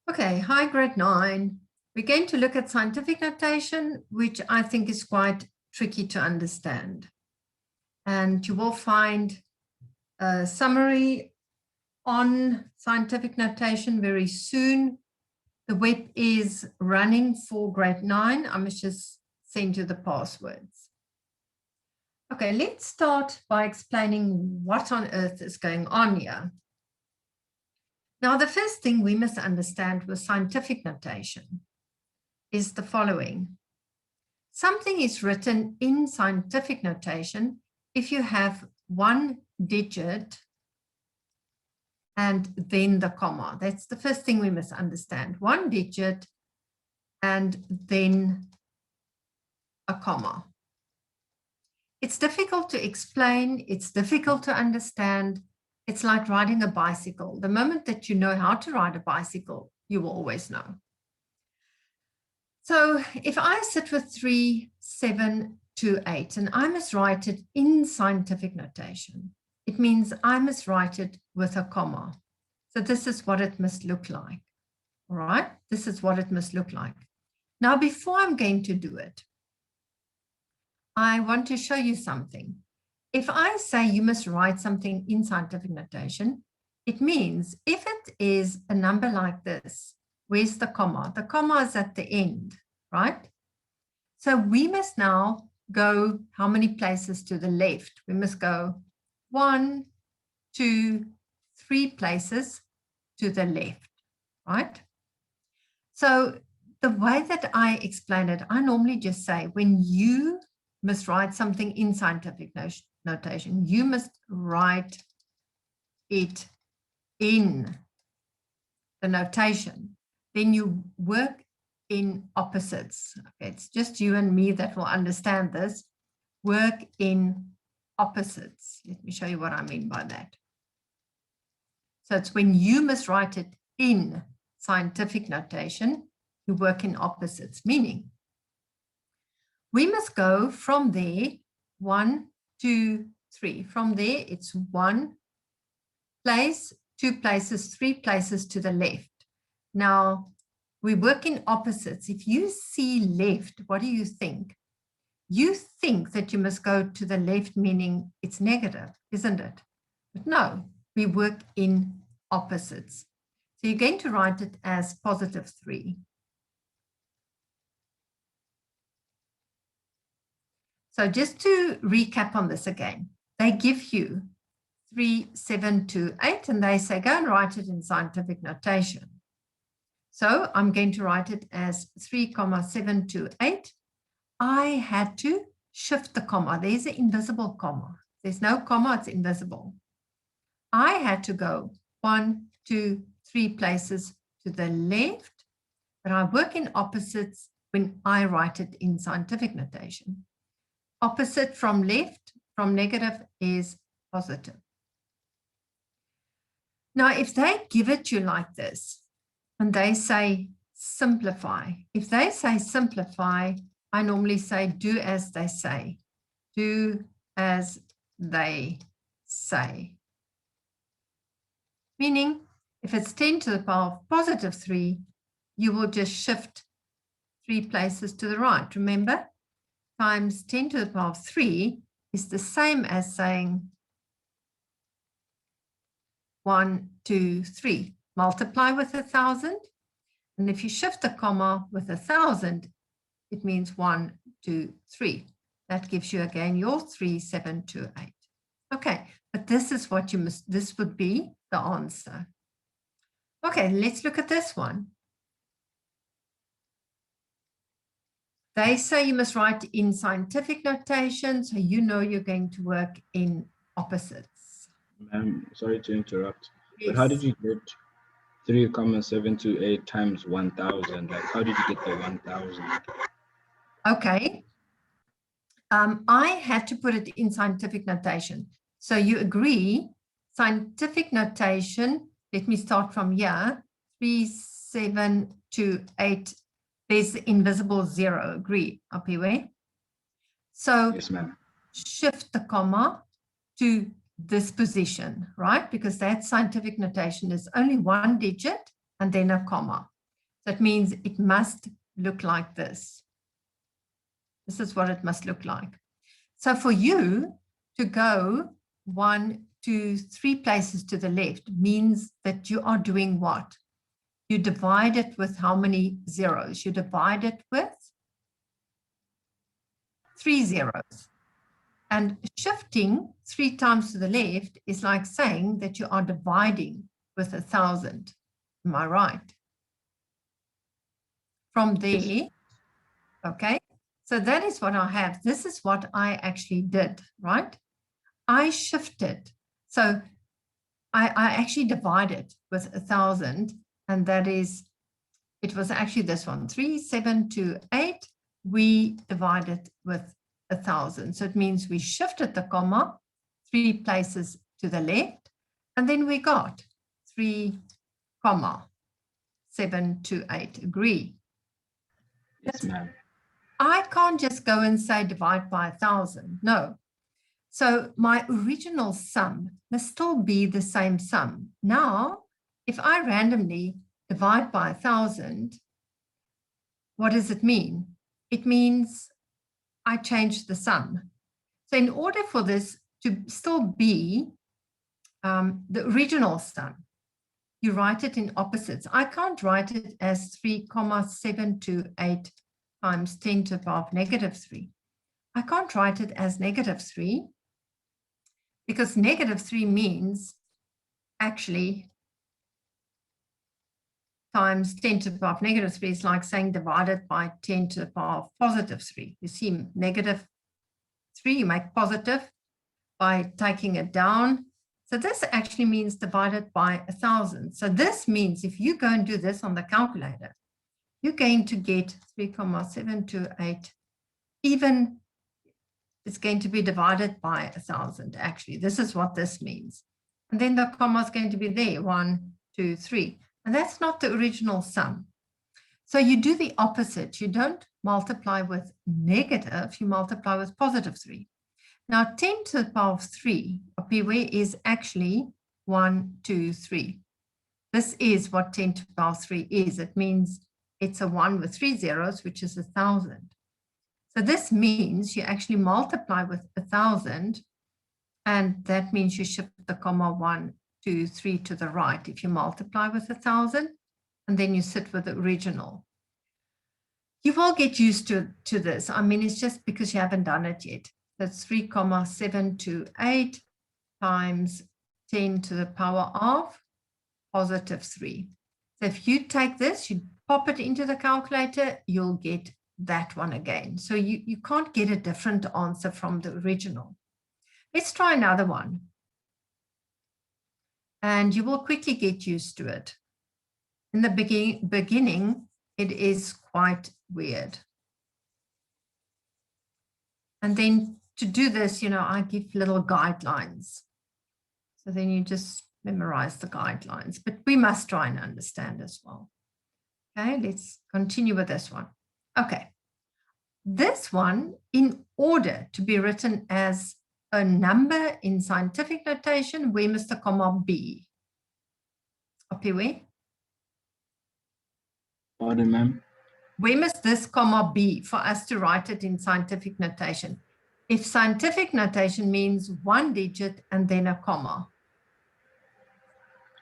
Okay, hi grade 9. We're going to look at scientific notation, which I think is quite tricky to understand. And you will find a summary on scientific notation very soon. The web is running for grade 9. I must just send you the passwords. Okay, let's start by explaining what on earth is going on here. Now, the first thing we must understand with scientific notation is the following. Something is written in scientific notation if you have one digit and then the comma. That's the first thing we must understand. One digit and then a comma. It's difficult to explain. It's difficult to understand. It's like riding a bicycle. The moment that you know how to ride a bicycle, you will always know. So if I sit with 3, 7, 2, 8, and I must write it in scientific notation, it means I must write it with a comma. So this is what it must look like. All right, this is what it must look like. Now, before I'm going to do it, I want to show you something. If I say you must write something in scientific notation, it means if it is a number like this, where's the comma? The comma is at the end, right? So we must now go how many places to the left? We must go 1, 2, 3 places to the left, right? So the way that I explain it, I normally just say when you must write something in scientific notation, you must write it in the notation. Then you work in opposites. Okay, it's just you and me that will understand this. Work in opposites. Let me show you what I mean by that. So it's when you must write it in scientific notation, you work in opposites, meaning we must go from there 1, 2, 3. From there, it's 1 place, 2 places, 3 places to the left. Now, we work in opposites. If you see left, what do you think? You think that you must go to the left, meaning it's negative, isn't it? But no, we work in opposites. So you're going to write it as positive 3. So just to recap on this again, they give you 3, 7, 2, 8, and they say, go and write it in scientific notation. So I'm going to write it as 3, 7, 2, 8. I had to shift the comma. There's an invisible comma. There's no comma, it's invisible. I had to go 1, 2, 3 places to the left, but I work in opposites when I write it in scientific notation. Opposite from left, from negative, is positive. Now, if they give it to you like this, and they say simplify, if they say simplify, I normally say do as they say. Do as they say. Meaning, if it's 10 to the power of positive 3, you will just shift 3 places to the right. Remember, times 10 to the power of 3 is the same as saying 1, 2, 3. Multiply with 1,000. And if you shift the comma with 1,000, it means 1, 2, 3. That gives you again your 3, 7, 2, 8. Okay, but this is what you must, this would be the answer. Okay, let's look at this one. They say you must write in scientific notation, so you know you're going to work in opposites. Ma'am, sorry to interrupt, Yes. but how did you get 3,728 times 1,000? Like, how did you get the 1,000? Okay. I had to put it in scientific notation. So you agree, scientific notation, let me start from here, 3, 7, 2, 8, there's the invisible 0, agree, Apiwe? So Yes, ma'am. shift the comma to this position, right? Because that scientific notation is only one digit and then a comma. So it means it must look like this. This is what it must look like. So for you to go 1, 2, 3 places to the left means that you are doing what? You divide it with how many zeros? You divide it with 3 zeros. And shifting 3 times to the left is like saying that you are dividing with 1,000. Am I right? From there, okay, so that is what I have. This is what I actually did, right? I shifted. So I actually divided with 1,000, and that is, it was actually this one, 3, 7, 2, 8. We divided with 1,000. So it means we shifted the comma 3 places to the left, and then we got 3, 7 to 8. Agree? Yes, ma'am. I can't just go and say divide by 1,000. No. So my original sum must still be the same sum. Now, if I randomly divide by 1,000, what does it mean? It means I changed the sum. So in order for this to still be the original sum, you write it in opposites. I can't write it as 3,728 times 10 to the power of negative 3. I can't write it as negative 3 because negative 3 means actually times 10 to the power of negative 3 is like saying divided by 10 to the power of positive 3. You see negative 3, you make positive by taking it down. So this actually means divided by 1,000. So this means if you go and do this on the calculator, you're going to get 3,728, even it's going to be divided by 1,000, actually. This is what this means. And then the comma is going to be there, 1, 2, 3. And that's not the original sum. So you do the opposite. You don't multiply with negative, you multiply with positive 3. Now 10 to the power of 3, beware, is actually 1, 2, 3. This is what 10 to the power of 3 is. It means it's a 1 with 3 zeros, which is 1,000. So this means you actually multiply with 1,000, and that means you shift the comma 1, 2, 3 to the right if you multiply with 1,000, and then you sit with the original. You will get used to this. I mean, it's just because you haven't done it yet. That's 3,728 times 10 to the power of positive 3. So if you take this, you pop it into the calculator, you'll get that one again. So you can't get a different answer from the original. Let's try another one. And you will quickly get used to it. In the beginning, it is quite weird. And then to do this, I give little guidelines. So then you just memorize the guidelines, but we must try and understand as well. Okay, let's continue with this one. Okay, this one, in order to be written as a number in scientific notation, where must the comma be? Up here, where? Pardon, ma'am? Where must this comma be for us to write it in scientific notation? If scientific notation means 1 digit and then a comma.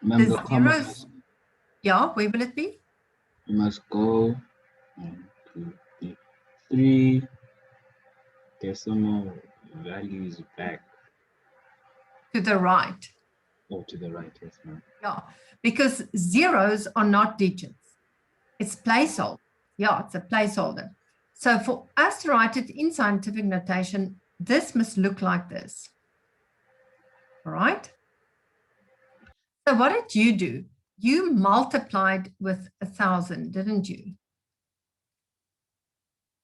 Ma'am, the The comma zeros, yeah, where will it be? you must go 1, 2, 3 decimal values back. To the right. Oh, to the right, yes, ma'am. Yeah, because zeros are not digits. It's placeholder. Yeah, it's a placeholder. So for us to write it in scientific notation, this must look like this. All right. So what did you do? You multiplied with 1,000, didn't you?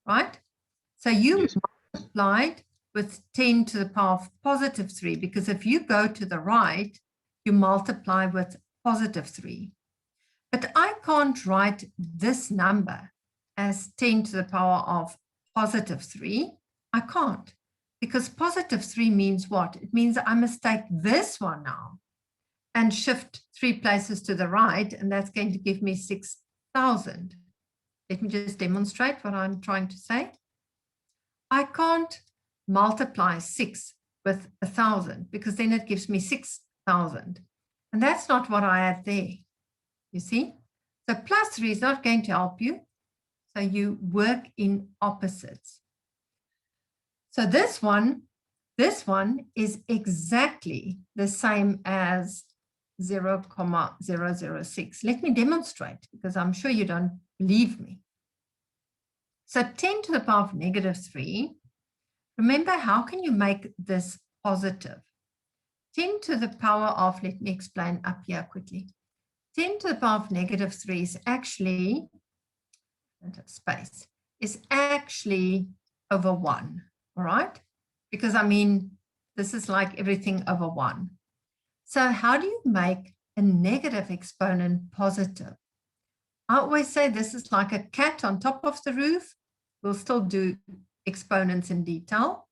Right? So you Yes. multiplied with 10 to the power of positive 3, because if you go to the right, you multiply with positive 3. But I can't write this number as 10 to the power of positive 3. I can't, because positive 3 means what? It means I must take this one now and shift 3 places to the right, and that's going to give me 6,000. 1,000. Let me just demonstrate what I'm trying to say. I can't multiply 6 with 1,000 because then it gives me 6,000. And that's not what I have there. You see? So plus 3 is not going to help you. So you work in opposites. So this one is exactly the same as 0,006. Let me demonstrate because I'm sure you don't believe me. So 10 to the power of -3, remember, how can you make this positive? 10 to the power of, let me explain up here quickly. 10 to the power of -3 is actually, space, is actually over 1, all right? Because I mean, this is like everything over 1. So how do you make a negative exponent positive? I always say this is like a cat on top of the roof. We'll still do exponents in detail.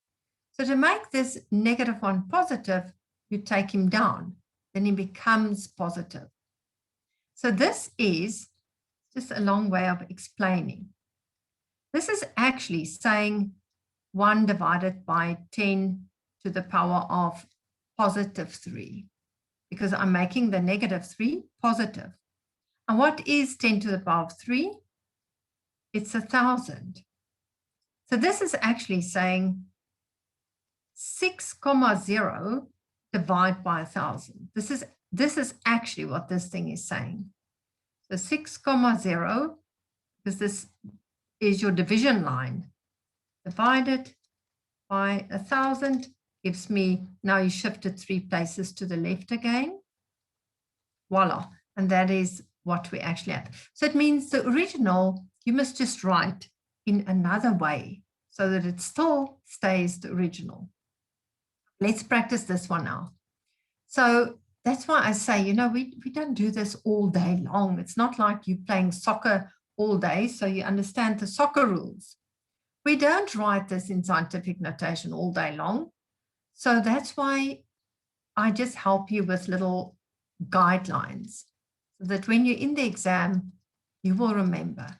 So to make this -1 positive, you take him down, then he becomes positive. So this is just a long way of explaining. This is actually saying 1 divided by 10 to the power of +3, because I'm making the -3 positive. And what is 10 to the power of 3? It's 1,000. So this is actually saying 6,0 divided by 1,000. This is actually what this thing is saying. So 6,0, because this is your division line, divided by 1,000 gives me, now you shifted 3 places to the left again. Voila. And that is what we actually have. So it means the original, you must just write in another way so that it still stays the original. Let's practice this one now. So that's why I say, you know, we don't do this all day long. It's not like you playing soccer all day, so you understand the soccer rules. We don't write this in scientific notation all day long. So that's why I just help you with little guidelines so that when you're in the exam, you will remember.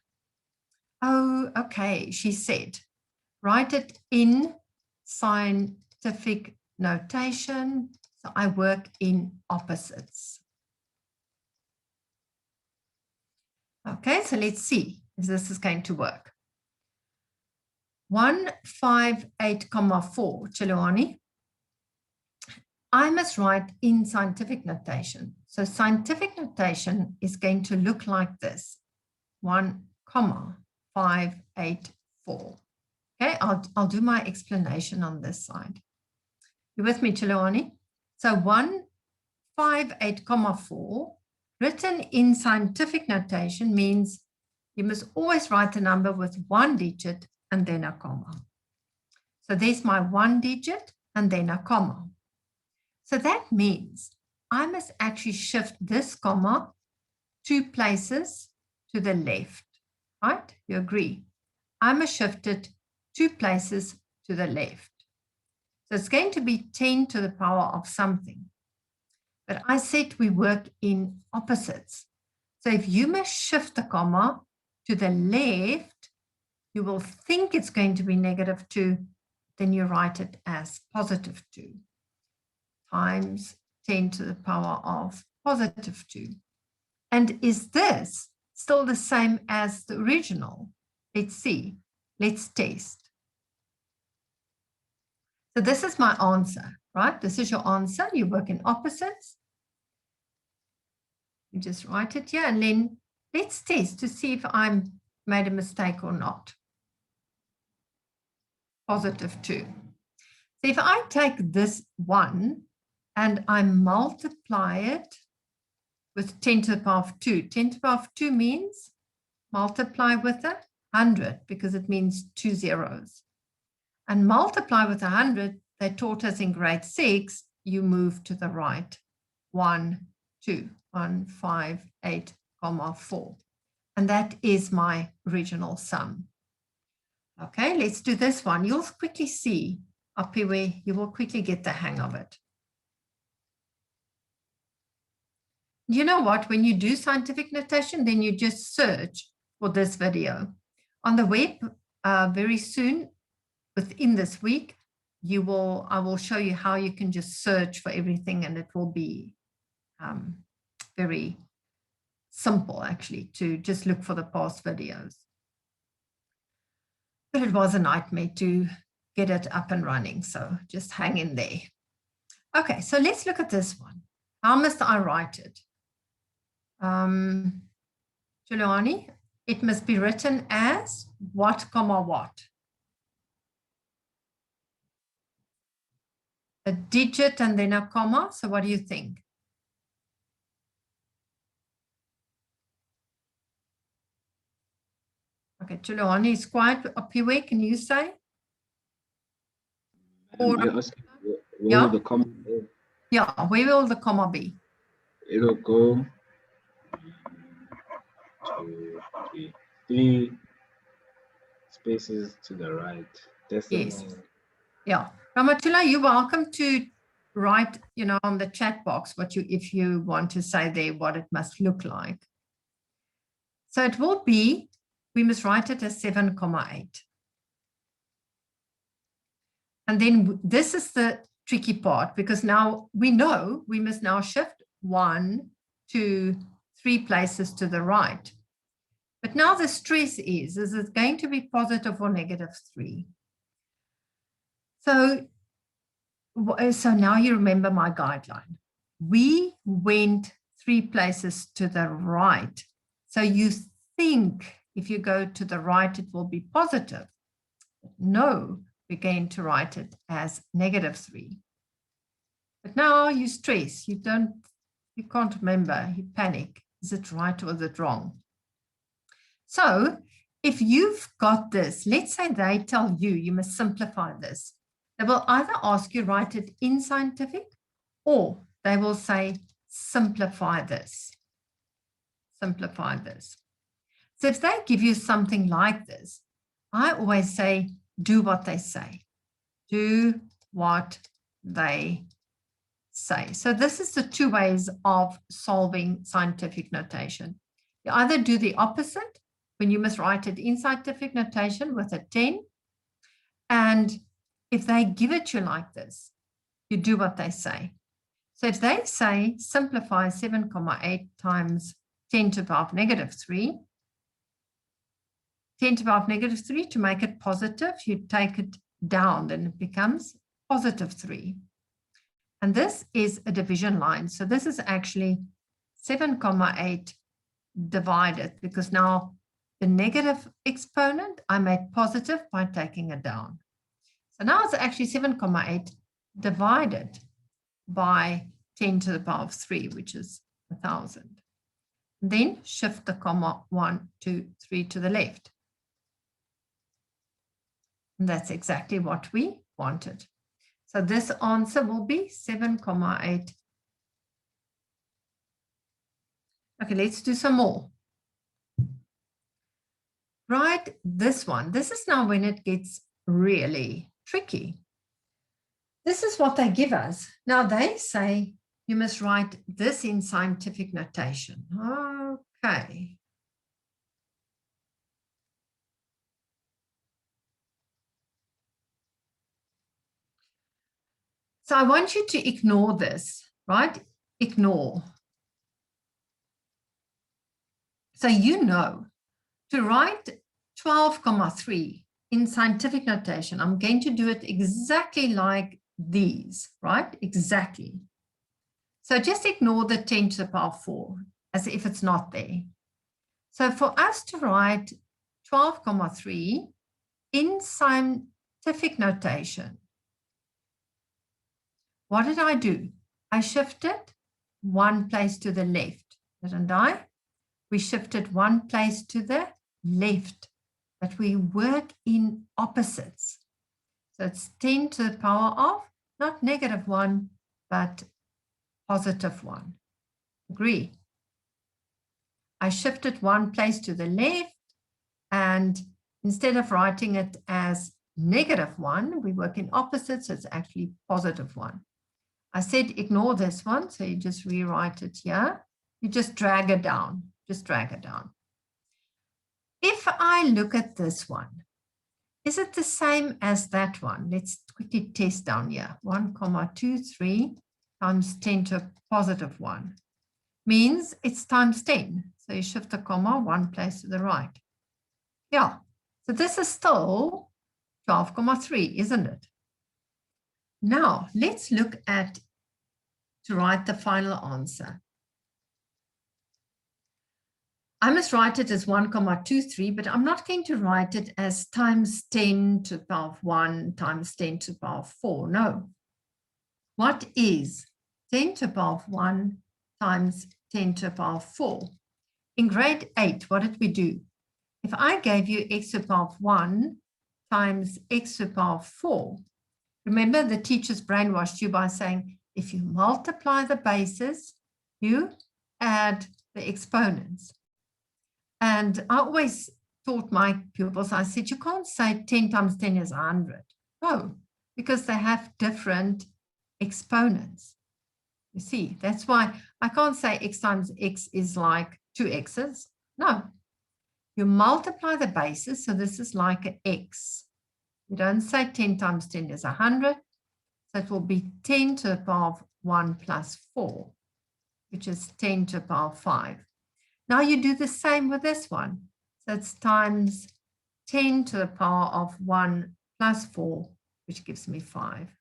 Oh, okay, she said, write it in scientific notation. So I work in opposites. Okay, so let's see if this is going to work. 158,4, Chilowani. I must write in scientific notation. So scientific notation is going to look like this. 1,584. Okay, I'll do my explanation on this side. You with me, Chilowani? So 158,4 written in scientific notation means you must always write the number with 1 digit and then a comma. So there's my 1 digit and then a comma. So that means I must actually shift this comma 2 places to the left, right? You agree? I must shift it 2 places to the left. So it's going to be 10 to the power of something. But I said we work in opposites. So if you must shift the comma to the left, you will think it's going to be -2, then you write it as +2 times 10 to the power of +2. And is this still the same as the original? Let's see. Let's test. So this is my answer, right? This is your answer. You work in opposites. You just write it here and then let's test to see if I made a mistake or not. +2. So if I take this 1 and I multiply it with 10 to the power of 2. 10 to the power of 2 means multiply with 100 because it means 2 zeros. And multiply with 100, they taught us in grade 6, you move to the right. 1, 2, 1, 5, 8, 4. And that is my original sum. Okay, let's do this one. You'll quickly see up here where you will quickly get the hang of it. you know what? When you do scientific notation, then you just search for this video. On the web, very soon, within this week, I will show you how you can just search for everything, and it will be very simple, actually, to just look for the past videos. But it was a nightmare to get it up and running, so just hang in there. Okay, so let's look at this one. How must I write it? Giuliani, it must be written as what, comma, what? A digit and then a comma. So what do you think? Okay, Giuliani is quiet. Apiwe, can you say? Or, You're asking where yeah. will the comma go? Yeah, where will the comma be? It'll go 2, 3, 3 spaces to the right. Decimal. Yes. Yeah. Ramatula, you're welcome to write, on the chat box if you want to say there what it must look like. So it will be, we must write it as 7,8. And then this is the tricky part, because now we know we must now shift 1, 2, 3 places to the right. But now the stress is it going to be positive or -3? So now you remember my guideline. We went 3 places to the right. So you think if you go to the right, it will be positive. No, we're going to write it as -3. But now you stress, you can't remember, you panic. Is it right or is it wrong? So if you've got this, let's say they tell you must simplify this. They will either ask you write it in scientific, or they will say simplify this. Simplify this. So if they give you something like this, I always say do what they say. Do what they say. So this is the 2 ways of solving scientific notation. You either do the opposite, when you must write it in scientific notation with a 10, and if they give it you like this, you do what they say. So if they say simplify 7,8 times 10 to the power of -3, 10 to the power of -3, to make it positive, you take it down, then it becomes +3. And this is a division line. So this is actually 7,8 divided, because now the negative exponent I made positive by taking it down. So now it's actually 7,8 divided by 10 to the power of 3, which is 1,000. Then shift the comma 1, 2, 3 to the left. And that's exactly what we wanted. So this answer will be 7,8. Okay, let's do some more. Right, this one. This is now when it gets really tricky. This is what they give us. Now they say you must write this in scientific notation. Okay. So I want you to ignore this, right? Ignore. So you know to write 12,3 in scientific notation, I'm going to do it exactly like these, right? Exactly. So just ignore the 10 to the power 4 as if it's not there. So for us to write 12,3 in scientific notation, what did I do? I shifted 1 place to the left, didn't I? We shifted 1 place to the left, but we work in opposites. So it's 10 to the power of, not -1, but +1. Agree? I shifted 1 place to the left, and instead of writing it as -1, we work in opposites, so it's actually +1. I said ignore this one, so you just rewrite it here. You just drag it down, just drag it down. If I look at this one, is it the same as that one? Let's quickly test down here. 1,23 times 10 to a positive 1 means it's times 10. So you shift the comma one place to the right. Yeah, so this is still 12,3, isn't it? Now, let's look at to write the final answer. I must write it as 1,23, but I'm not going to write it as times 10 to the power of 1 times 10 to the power of 4. No. What is 10 to the power of 1 times 10 to the power of 4? In grade 8, what did we do? If I gave you x to the power of 1 times x to the power of 4, remember the teachers brainwashed you by saying, if you multiply the bases, you add the exponents. And I always taught my pupils, I said, you can't say 10 times 10 is 100. No, because they have different exponents. You see, that's why I can't say x times x is like 2 x's. No, you multiply the bases. So this is like an x. You don't say 10 times 10 is 100. So it will be 10 to the power of 1 plus 4, which is 10 to the power of 5. Now you do the same with this one. So it's times 10 to the power of 1 plus 4, which gives me 5.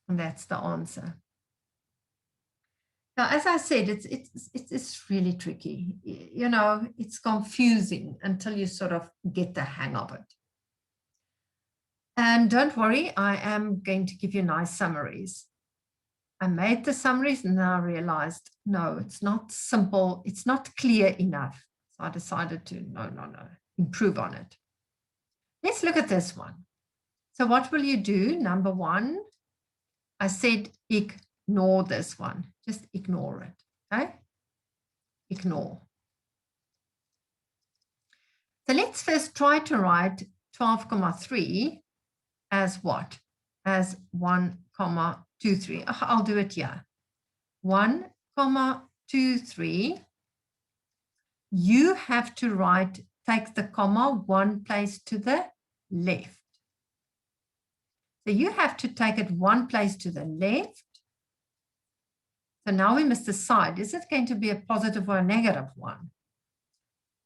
And that's the answer. Now, as I said, it's really tricky. You know, it's confusing until you sort of get the hang of it. And don't worry, I am going to give you nice summaries. I made the summaries and then I realized, no, it's not simple. It's not clear enough. So I decided to, no, improve on it. Let's look at this one. So what will you do? Number one, I said ignore this one. Just ignore it, okay? Ignore. So let's first try to write 12,3 as what? As 1,23. I'll do it here. 1,23. You have to write, take the comma one place to the left. So you have to take it one place to the left. So now we must decide, is it going to be a positive or a negative one?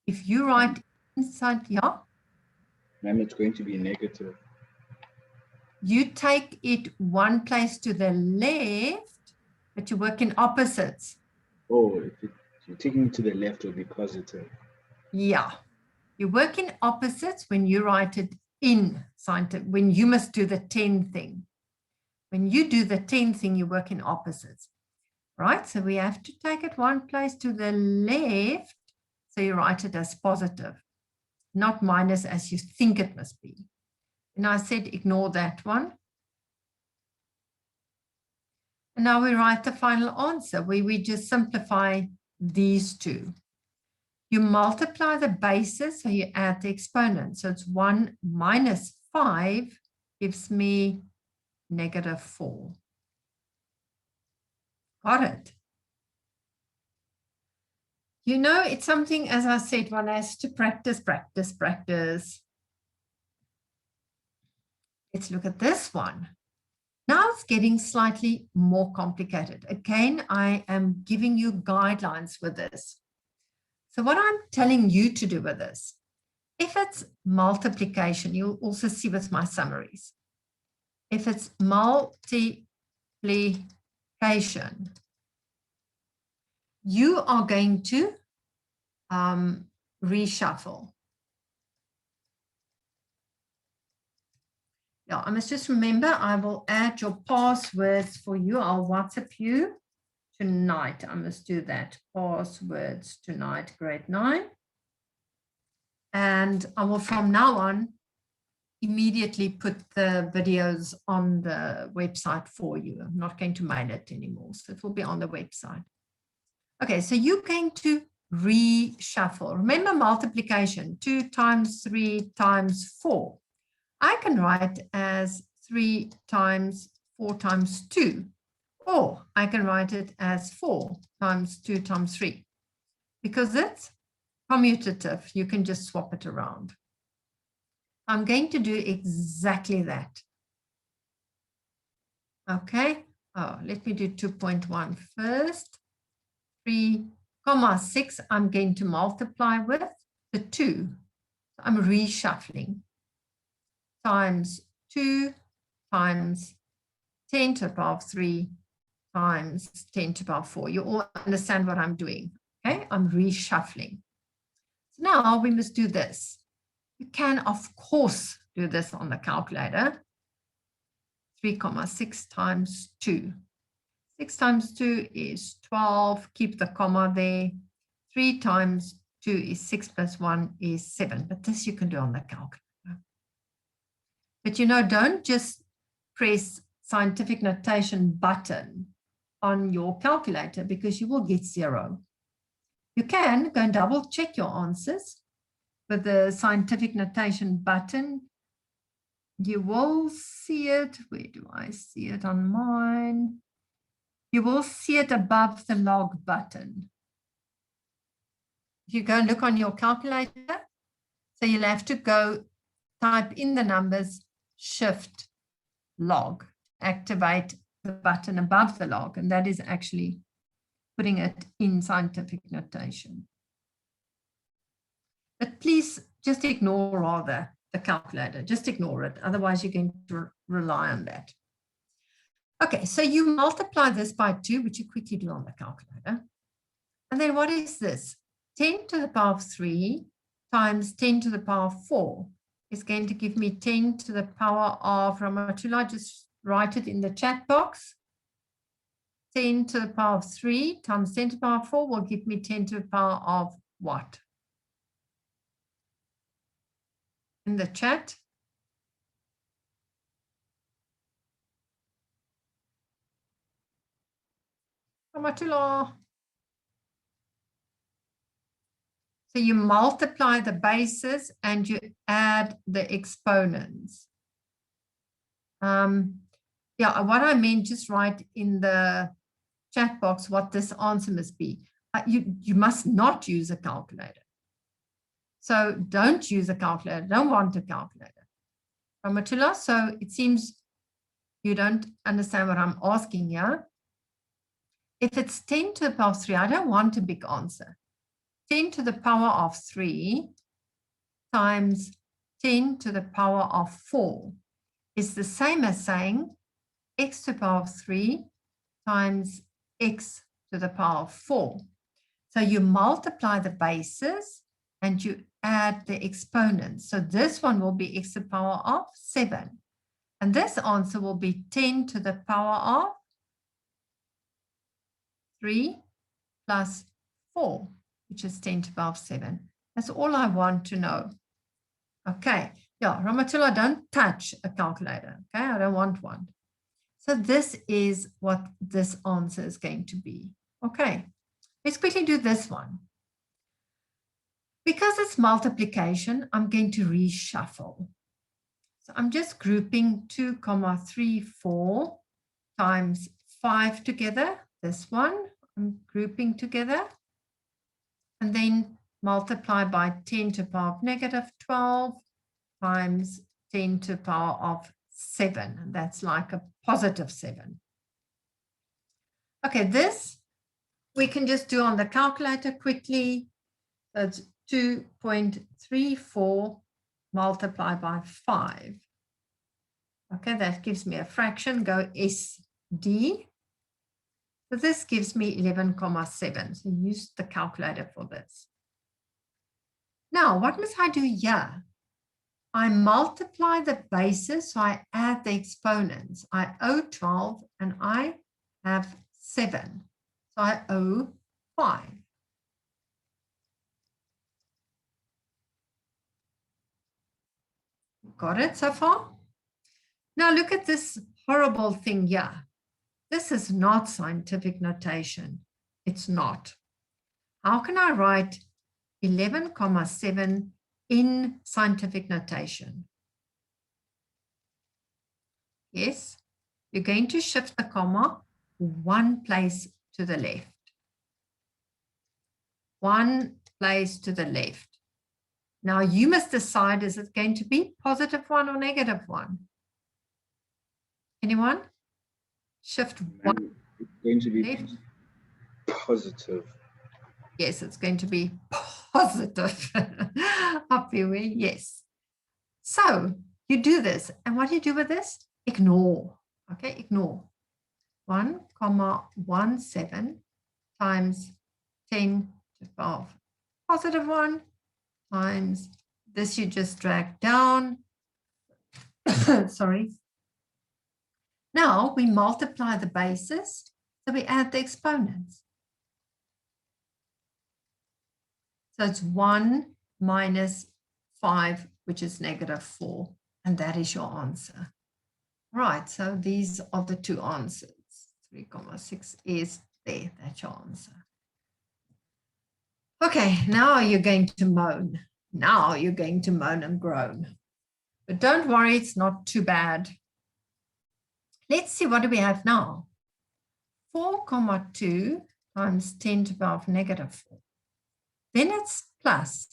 If you write inside, yeah? Ma'am, it's going to be negative. You take it one place to the left, but you work in opposites. Oh, if you're taking it to the left, it will be positive. Yeah. You work in opposites when you write it in scientific, when you must do the 10 thing. When you do the 10 thing, you work in opposites. Right? So we have to take it one place to the left. So you write it as positive, not minus as you think it must be. And I said, ignore that one. And now we write the final answer where we just simplify these two. You multiply the bases, so you add the exponent. So it's 1 minus 5 gives me negative 4. Got it. You know, it's something, as I said, one has to practice. Let's look at this one. Now it's getting slightly more complicated. Again, I am giving you guidelines with this. So what I'm telling you to do with this, if it's multiplication, you'll also see with my summaries. If it's multiplication, you are going to reshuffle. Yeah, I must just remember, I will add your passwords for you. I'll WhatsApp you tonight. I must do that. Passwords tonight, grade 9. And I will from now on immediately put the videos on the website for you. I'm not going to mail it anymore, so it will be on the website. Okay, so you're going to reshuffle. Remember multiplication, 2 times 3 times 4. I can write as 3 times 4 times 2, or I can write it as 4 times 2 times 3. because it's commutative, you can just swap it around. I'm going to do exactly that. Okay, oh, let me do 2.1 first. 3,6, I'm going to multiply with the 2. I'm reshuffling. Times 2 times 10 to the power of 3 times 10 to the power of 4. You all understand what I'm doing. Okay, I'm reshuffling. So now we must do this. You can, of course, do this on the calculator. 3,6 times 2. 6 times 2 is 12. Keep the comma there. 3 times 2 is 6 plus 1 is 7. But this you can do on the calculator. But you know, don't just press scientific notation button on your calculator because you will get 0. You can go and double check your answers with the scientific notation button. You will see it. Where do I see it on mine? You will see it above the log button. If you go and look on your calculator, so you'll have to go type in the numbers, shift log, activate the button above the log, and that is actually putting it in scientific notation. But please just ignore rather the calculator, just ignore it. Otherwise, you're going to rely on that. Okay, so you multiply this by 2, which you quickly do on the calculator. And then what is this? 10 to the power of 3 times 10 to the power of 4 is going to give me 10 to the power of, Ramatullah, just write it in the chat box. 10 to the power of 3 times 10 to the power of 4 will give me 10 to the power of what? In the chat. Ramatullah. So you multiply the bases and you add the exponents. Yeah, what I meant, just write in the chat box what this answer must be. You must not use a calculator. So don't use a calculator. Don't want a calculator. Ramatullah, so it seems you don't understand what I'm asking here. If it's 10 to the power of 3, I don't want a big answer. 10 to the power of 3 times 10 to the power of 4 is the same as saying x to the power of 3 times x to the power of 4. So you multiply the bases and you add the exponents. So this one will be x to the power of 7. And this answer will be 10 to the power of 3 plus 4, which is 10 to the power of 7. That's all I want to know. Okay, yeah, Ramatullah, don't touch a calculator. Okay, I don't want one. So this is what this answer is going to be. Okay, let's quickly do this one. Because it's multiplication, I'm going to reshuffle. So I'm just grouping 2, 3, 4 times 5 together. This one I'm grouping together. And then multiply by 10 to the power of negative 12 times 10 to the power of 7. And that's like a positive 7. Okay, this we can just do on the calculator quickly. So it's 2.34 multiplied by 5. Okay, that gives me a fraction. Go SD. So this gives me 11,7. So use the calculator for this. Now, what must I do here? I multiply the bases, so I add the exponents. I owe 12 and I have 7. So I owe 5. Got it so far? Now look at this horrible thing here. This is not scientific notation. It's not. How can I write 11,7 in scientific notation? Yes, you're going to shift the comma one place to the left. one place to the left. Now you must decide, is it going to be positive 1 or negative 1? Anyone? Shift 1 It's going to be left. positive. Yes, it's going to be positive. Up here, yes. So you do this. And what do you do with this? Ignore. Okay, ignore. 1,17 times 10 to the power of positive 1 times this, you just drag down. Sorry. Now we multiply the bases, so we add the exponents. So it's 1 minus 5, which is negative 4, and that is your answer. Right, so these are the two answers. 3,6 is there, that's your answer. Okay, now you're going to moan. Now you're going to moan and groan. But don't worry, it's not too bad. Let's see, what do we have now? 4,2 times 10 to the power of negative 4. Then it's plus.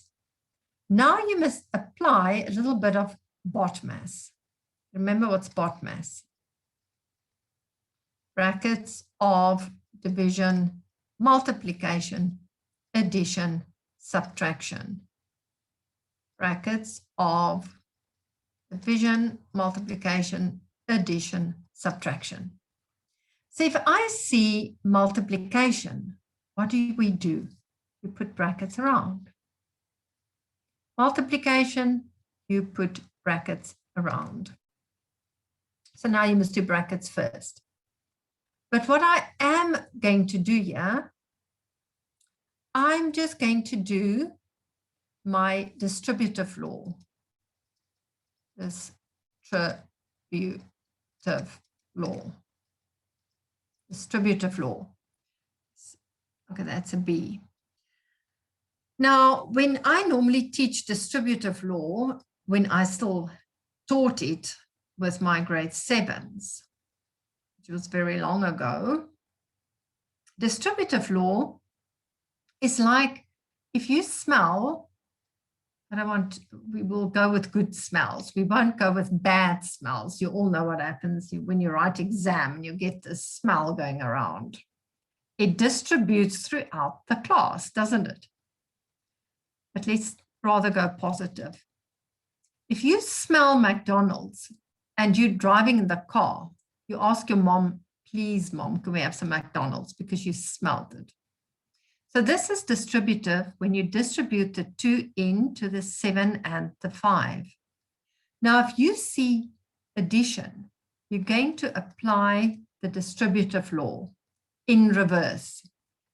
Now you must apply a little bit of BODMAS. Remember what's BODMAS? Brackets of division, multiplication, addition, subtraction. Brackets of division, multiplication, addition, subtraction. So if I see multiplication, what do? You put brackets around. Multiplication, you put brackets around. So now you must do brackets first. But what I am going to do here, I'm just going to do my distributive law. Distributive law. Distributive law. Okay, that's a B. Now, when I normally teach distributive law, when I still taught it with my grade 7s, which was very long ago, distributive law is like if you smell, we will go with good smells. We won't go with bad smells. You all know what happens when you write exam and you get this smell going around. It distributes throughout the class, doesn't it? But let's rather go positive. If you smell McDonald's and you're driving in the car, you ask your mom, please, mom, can we have some McDonald's, because you smelled it. So this is distributive when you distribute the 2 into the 7 and the 5. Now, if you see addition, you're going to apply the distributive law in reverse.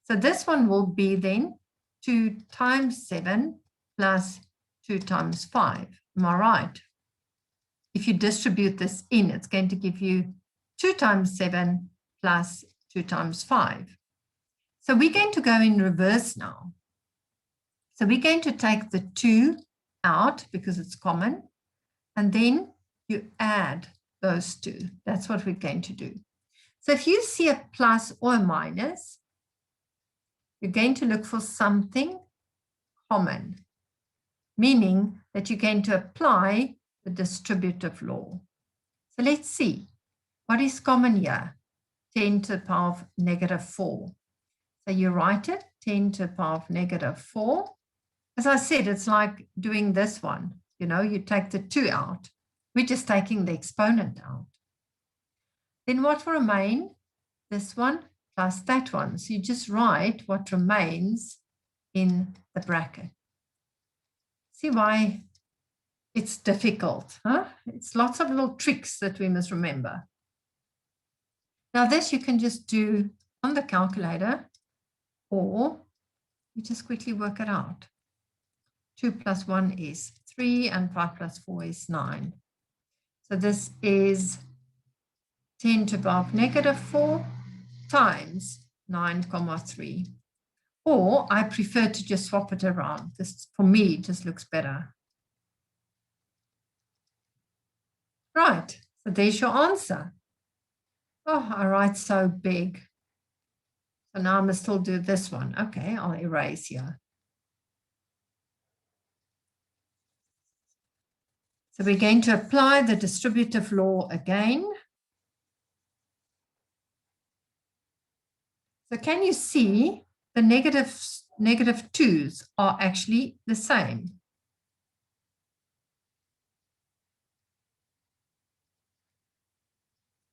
So this one will be then 2 times 7 plus 2 times 5. Am I right? If you distribute this in, it's going to give you 2 times 7 plus 2 times 5. So we're going to go in reverse now. So we're going to take the 2 out because it's common, and then you add those 2. That's what we're going to do. So if you see a plus or a minus, you're going to look for something common, meaning that you're going to apply the distributive law. So let's see, what is common here? 10 to the power of negative 4. So you write it, 10 to the power of negative 4. As I said, it's like doing this one. You know, you take the 2 out. We're just taking the exponent out. Then what will remain? This one plus that one. So you just write what remains in the bracket. See why it's difficult, huh? It's lots of little tricks that we must remember. Now this you can just do on the calculator, or you just quickly work it out. 2 plus 1 is 3 and 5 plus 4 is 9. So this is 10 to the power of negative 4 times 9,3. Or I prefer to just swap it around. This, for me, just looks better. Right, so there's your answer. Oh, I write so big. So now I must still do this one. Okay, I'll erase here. So we're going to apply the distributive law again. So can you see the negative 2's are actually the same?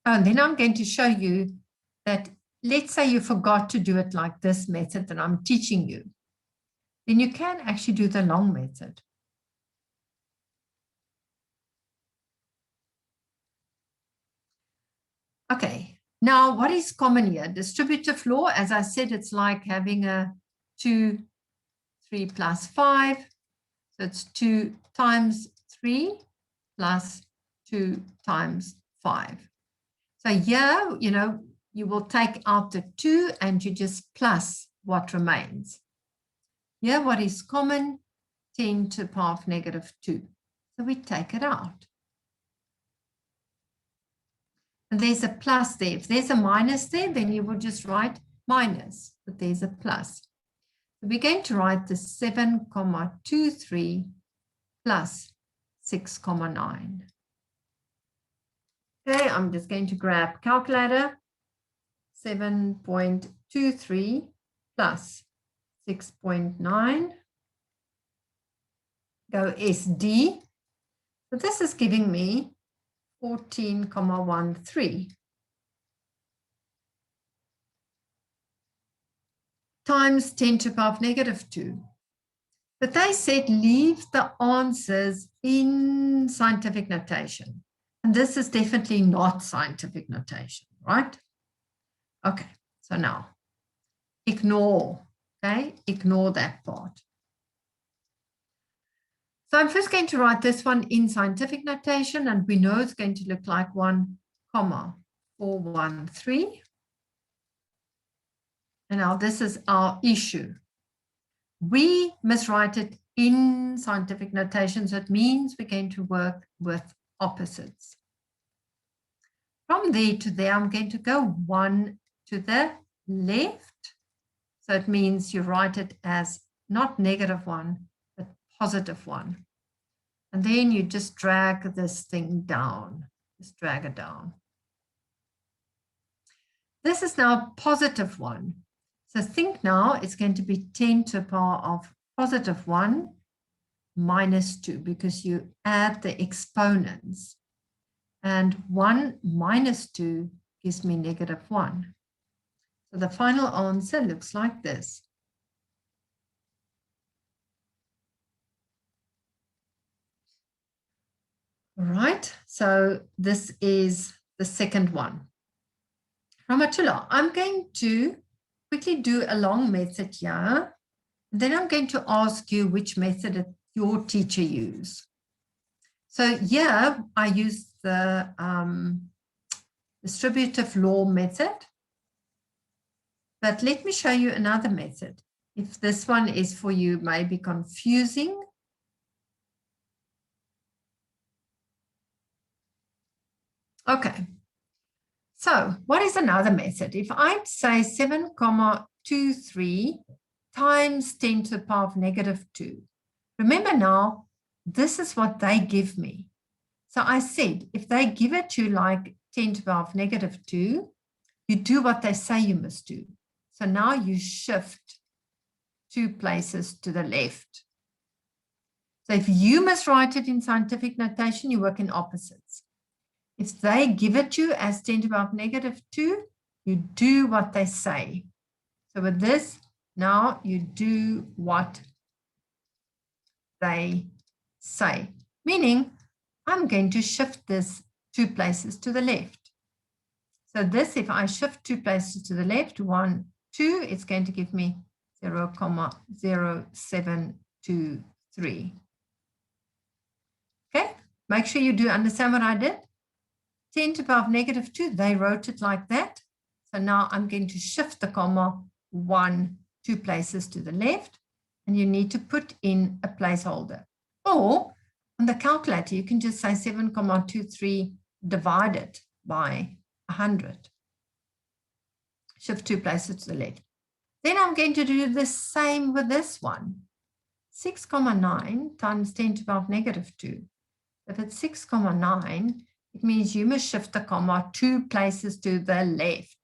Oh, and then I'm going to show you that, let's say you forgot to do it like this method that I'm teaching you. Then you can actually do the long method. Okay, now what is common here? Distributive law, as I said, it's like having a 2, 3 plus 5. So it's 2 times 3 plus 2 times 5. So here, you will take out the 2 and you just plus what remains. Here, what is common? 10 to the power of negative 2. So we take it out. And there's a plus there. If there's a minus there, then you will just write minus, but there's a plus. So we're going to write the 7,23 plus 6,9. Okay, I'm just going to grab calculator. 7.23 plus 6.9. Go SD. So this is giving me 14,13 times 10 to the power of negative 2. But they said leave the answers in scientific notation. And this is definitely not scientific notation, right? Okay, so now ignore, okay? Ignore that part. So I'm first going to write this one in scientific notation, and we know it's going to look like 1,413. And now this is our issue. We must write it in scientific notation, so it means we're going to work with opposites. From there to there, I'm going to go 1 to the left. So it means you write it as not -1, but +1. And then you just drag this thing down. Just drag it down. This is now +1. So think now it's going to be 10 to the power of +1 minus 2, because you add the exponents. And 1 minus 2 gives me -1. So the final answer looks like this. All right, so this is the second one. Ramatula, I'm going to quickly do a long method here. Then I'm going to ask you which method your teacher used. So here I use the distributive law method. But let me show you another method. If this one is for you maybe confusing. Okay. So what is another method? If I say 7,23 times 10 to the power of -2. Remember now, this is what they give me. So I said, if they give it to you like 10 to the power of -2, you do what they say you must do. So now you shift 2 places to the left. So if you must write it in scientific notation, you work in opposites. If they give it to you as 10 to the power of -2, you do what they say. So with this, now you do what they say. Meaning, I'm going to shift this 2 places to the left. So this, if I shift 2 places to the left, 1, 2, it's going to give me 0,0723. Okay, make sure you do understand what I did. 10 to the power of -2, they wrote it like that. So now I'm going to shift the comma 1, 2 places to the left, and you need to put in a placeholder. Or on the calculator, you can just say 7,23 divided by 100. Shift 2 places to the left. Then I'm going to do the same with this one. 6,9 times 10 to the power of -2. If it's 6,9, it means you must shift the comma 2 places to the left.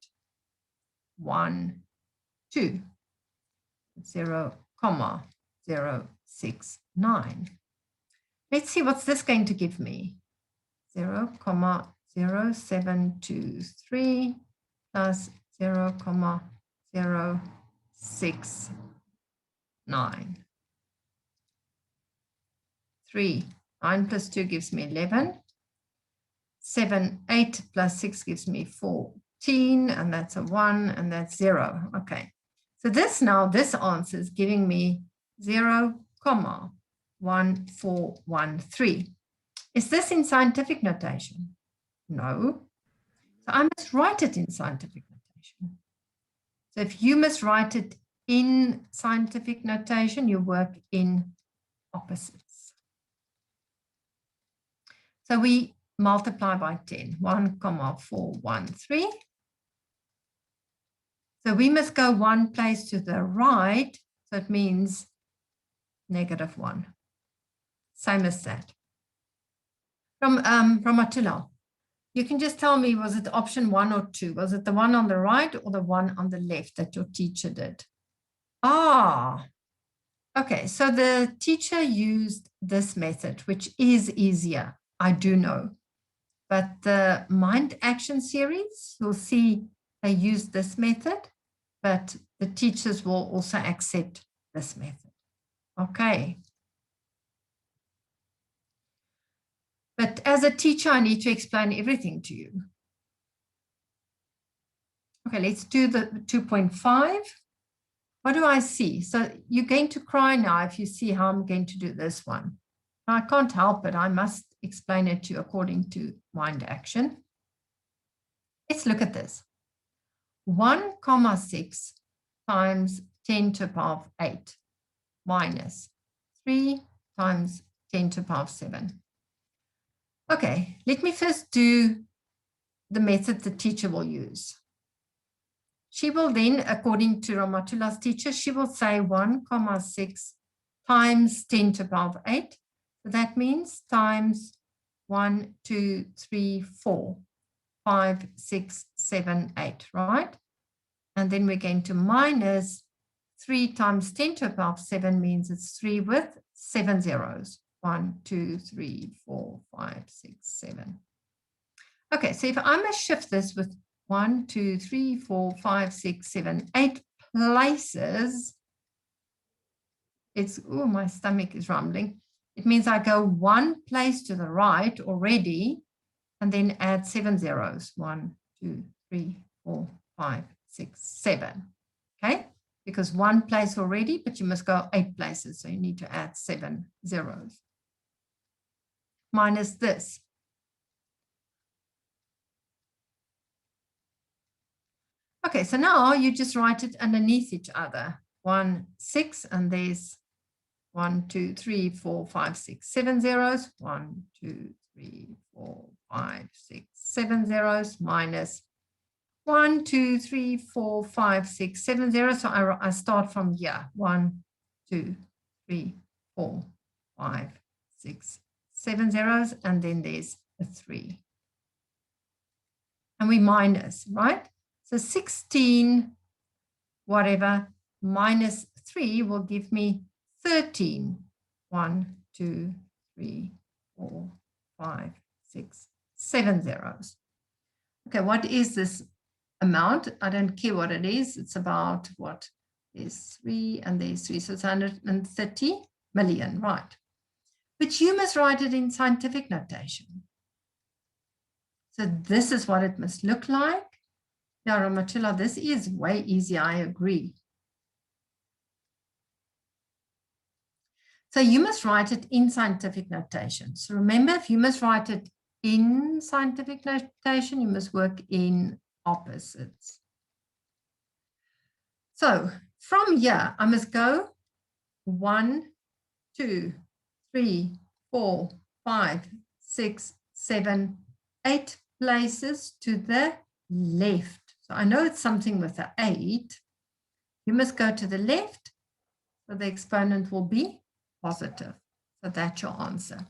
1, 2, 0,069. Let's see what's this going to give me. 0,0723 plus 0,069. 3. 9 plus 2 gives me 11. 7, 8 plus 6 gives me 14, and that's a 1, and that's 0. Okay. So this answer is giving me 0,1413. Is this in scientific notation? No. So I must write it in scientific notation. So if you must write it in scientific notation, you work in opposites. So we multiply by 10, 1,413. So we must go 1 place to the right, so it means -1. Same as that. From Attila, you can just tell me, was it option 1 or 2? Was it the one on the right or the one on the left that your teacher did? Ah, okay, so the teacher used this method, which is easier, I do know. But the Mind Action series, you'll see they use this method, but the teachers will also accept this method. Okay. But as a teacher, I need to explain everything to you. Okay, let's do the 2.5. What do I see? So you're going to cry now if you see how I'm going to do this one. I can't help it. I must explain it to you according to Mind Action. Let's look at this. 1,6 times 10 to the power of 8 minus 3 times 10 to the power of 7. Okay, let me first do the method the teacher will use. She will then, according to Ramatula's teacher, she will say 1,6 times 10 to the power of 8. So that means times 1, 2, 3, 4, 5, 6, 7, 8, right? And then we're going to minus 3 times 10 to the power of 7 means it's 3 with 7 zeros. 1, 2, 3, 4, 5, 6, 7. Okay, so if I must shift this with 1, 2, 3, 4, 5, 6, 7, 8 places, it's, oh, my stomach is rumbling. It means I go 1 place to the right already and then add 7 zeros. 1, 2, 3, 4, 5, 6, 7. Okay, because 1 place already, but you must go 8 places. So you need to add 7 zeros. Minus this. Okay, so now you just write it underneath each other. 1, 6, and there's 1, 2, 3, 4, 5, 6, 7 zeros. 1, 2, 3, 4, 5, 6, 7 zeros minus 1, 2, 3, 4, 5, 6, 7 zeros. So I start from here. 1, 2, 3, 4, 5, 6, 7 zeros, and then there's a 3. And we minus, right? So 16, whatever, minus 3 will give me 13. 1, 2, 3, 4, 5, 6, 7 zeros. Okay, what is this amount? I don't care what it is. It's about what? There's 3 and there's 3. So it's 130 million, right? But you must write it in scientific notation. So this is what it must look like. Yeah, Ramatula, this is way easier, I agree. So you must write it in scientific notation. So remember, if you must write it in scientific notation, you must work in opposites. So from here, I must go 1, 2, 3, 4, 5, 6, 7, 8 places to the left. So I know it's something with the 8. You must go to the left. So the exponent will be positive. So that's your answer.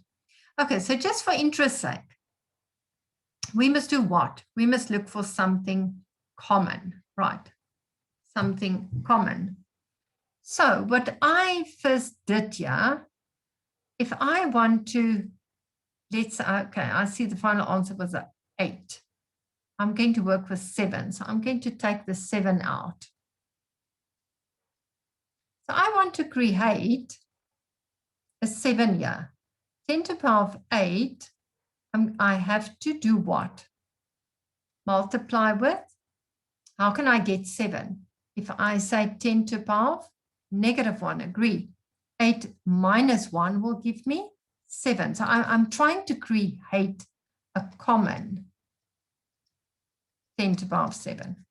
Okay, so just for interest's sake, we must do what? We must look for something common, right? Something common. So what I first did here, if I want to, let's, okay, I see the final answer was 8. I'm going to work with 7. So I'm going to take the 7 out. So I want to create a 7 here. 10 to the power of 8, I have to do what? Multiply with, how can I get 7? If I say 10 to the power of -1, agree. 8 minus 1 will give me 7. So I'm trying to create a common 10 to the power of 7.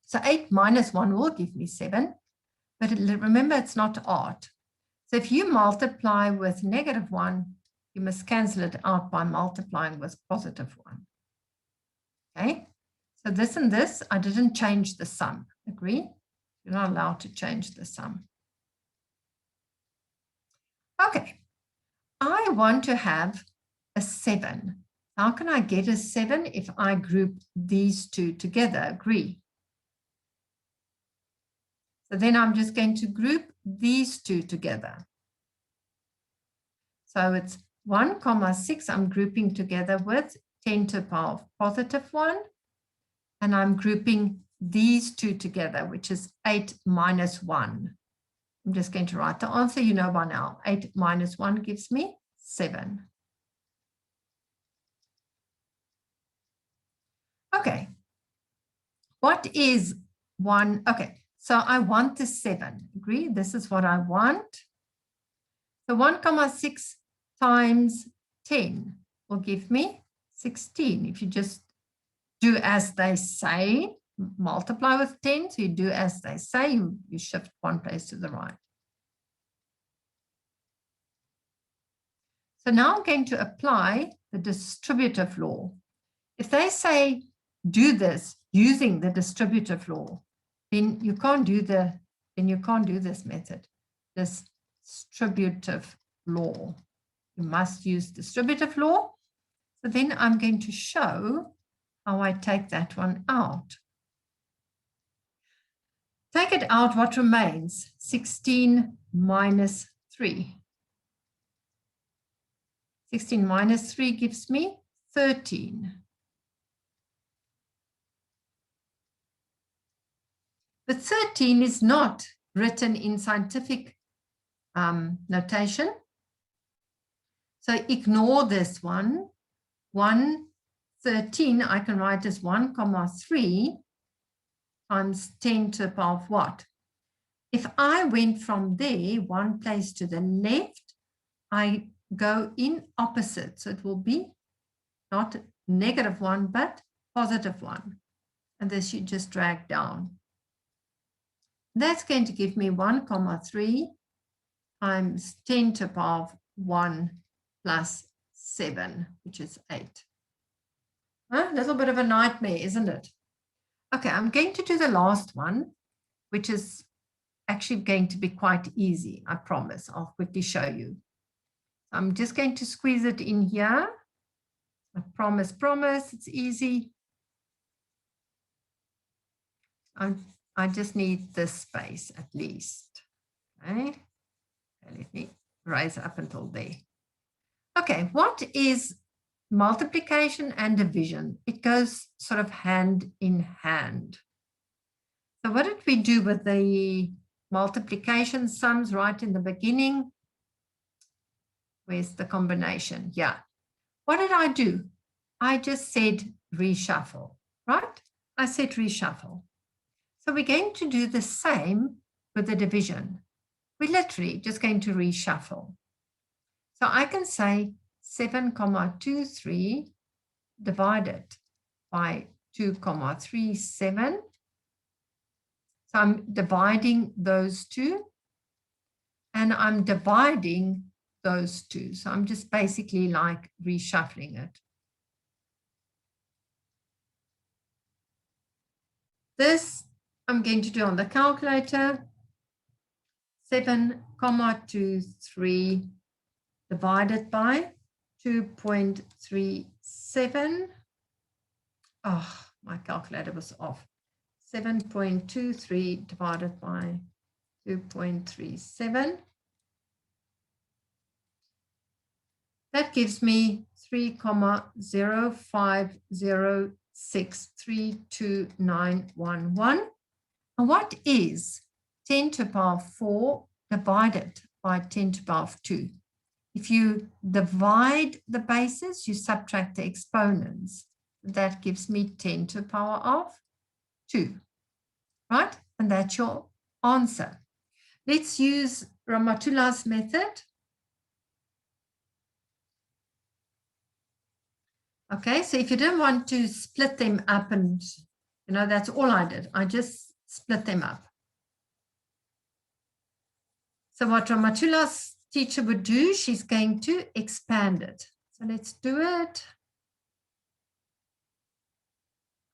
So 8 minus 1 will give me 7. But remember, it's not odd. So if you multiply with -1, you must cancel it out by multiplying with +1. Okay, so this and this, I didn't change the sum. Agree? You're not allowed to change the sum. Okay, I want to have a 7. How can I get a 7 if I group these two together? Agree? So then I'm just going to group these two together. So it's 1,6 I'm grouping together with 10 to the power of +1. And I'm grouping these two together, which is 8 minus 1. I'm just going to write the answer, you know by now. 8 minus 1 gives me 7. Okay. What is 1? Okay, so I want the 7. Agree? This is what I want. So 1,6 times 10 will give me 16. If you just do as they say, multiply with 10. So you do as they say, you shift one place to the right. So now I'm going to apply the distributive law. If they say do this using the distributive law, then you can't do this method, this distributive law. You must use distributive law. So then I'm going to show how I take that one out. Take it out, what remains? 16 minus 3. 16 minus 3 gives me 13. But 13 is not written in scientific notation. So ignore this one. 113 I can write as 1,3 times 10 to the power of what? If I went from there, one place to the left, I go in opposite. So it will be not -1, but +1. And this you just drag down. That's going to give me 1,3 times 10 to the power of 1 plus 7, which is 8. A little bit of a nightmare, isn't it? Okay, I'm going to do the last one, which is actually going to be quite easy, I promise. I'll quickly show you. I'm just going to squeeze it in here. I promise, it's easy. I just need this space at least. Okay, let me raise up until there. Okay, what is multiplication and division? It goes sort of hand in hand. So what did we do with the multiplication sums right in the beginning? Where's the combination? Yeah. What did I do? I just said reshuffle, right? I said reshuffle. So we're going to do the same with the division. We're literally just going to reshuffle. So I can say 7,23 divided by 2,37. So I'm dividing those two, and I'm dividing those two. So I'm just basically like reshuffling it. This I'm going to do on the calculator. 7,23 divided by 2.37. Oh, my calculator was off. 7.23 divided by 2.37. That gives me 3,050632911. And what is 10 to the power 4 divided by 10 to the power 2? If you divide the bases, you subtract the exponents. That gives me 10 to the power of 2, right? And that's your answer. Let's use Ramatula's method. Okay, so if you don't want to split them up and, that's all I did. I just split them up. So what Ramatula's teacher would do, she's going to expand it. So let's do it.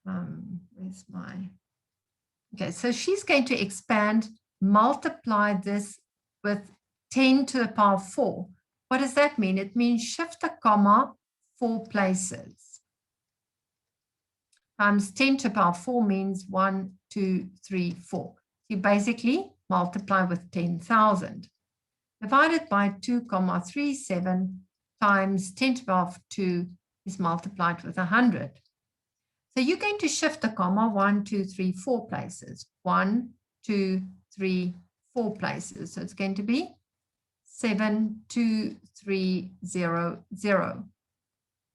Where's my, okay, so she's going to expand, multiply this with 10 to the power 4. What does that mean? It means shift a comma 4 places. Times 10 to the power 4 means 1, 2, 3, 4. You basically multiply with 10,000. Divided by 2,37 times 10 to the power 2 is multiplied with 100. So you're going to shift the comma 1, 2, 3, 4 places. 1, 2, 3, 4 places. So it's going to be 72300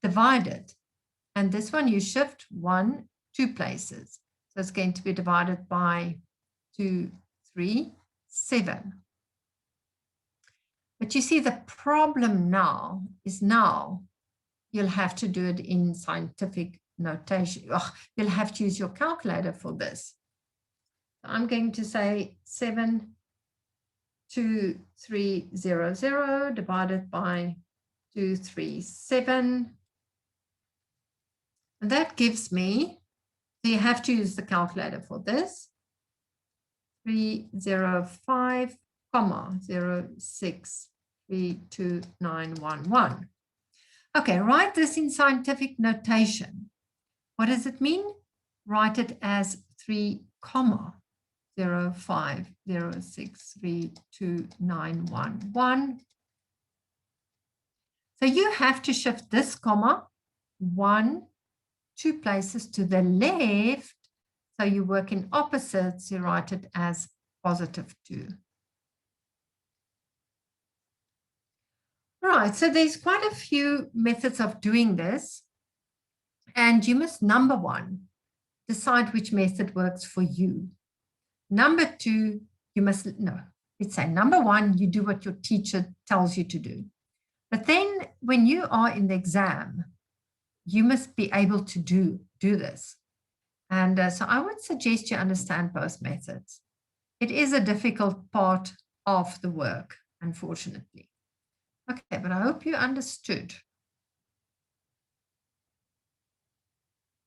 divided. And this one you shift 1, 2 places. So it's going to be divided by 2, 3, 7. But you see the problem now is you'll have to do it in scientific notation. Oh, you'll have to use your calculator for this. I'm going to say 72300 divided by 237. And that gives me, so you have to use the calculator for this, 305,0632911. Okay, write this in scientific notation. What does it mean? Write it as 3,050632911. So you have to shift this comma 1, 2 places to the left. So you work in opposites, you write it as positive 2. Right, so there's quite a few methods of doing this. And you must, number 1, decide which method works for you. Number 2, you must, let's say number 1, you do what your teacher tells you to do. But then when you are in the exam, you must be able to do this. And so I would suggest you understand both methods. It is a difficult part of the work, unfortunately. Okay, but I hope you understood.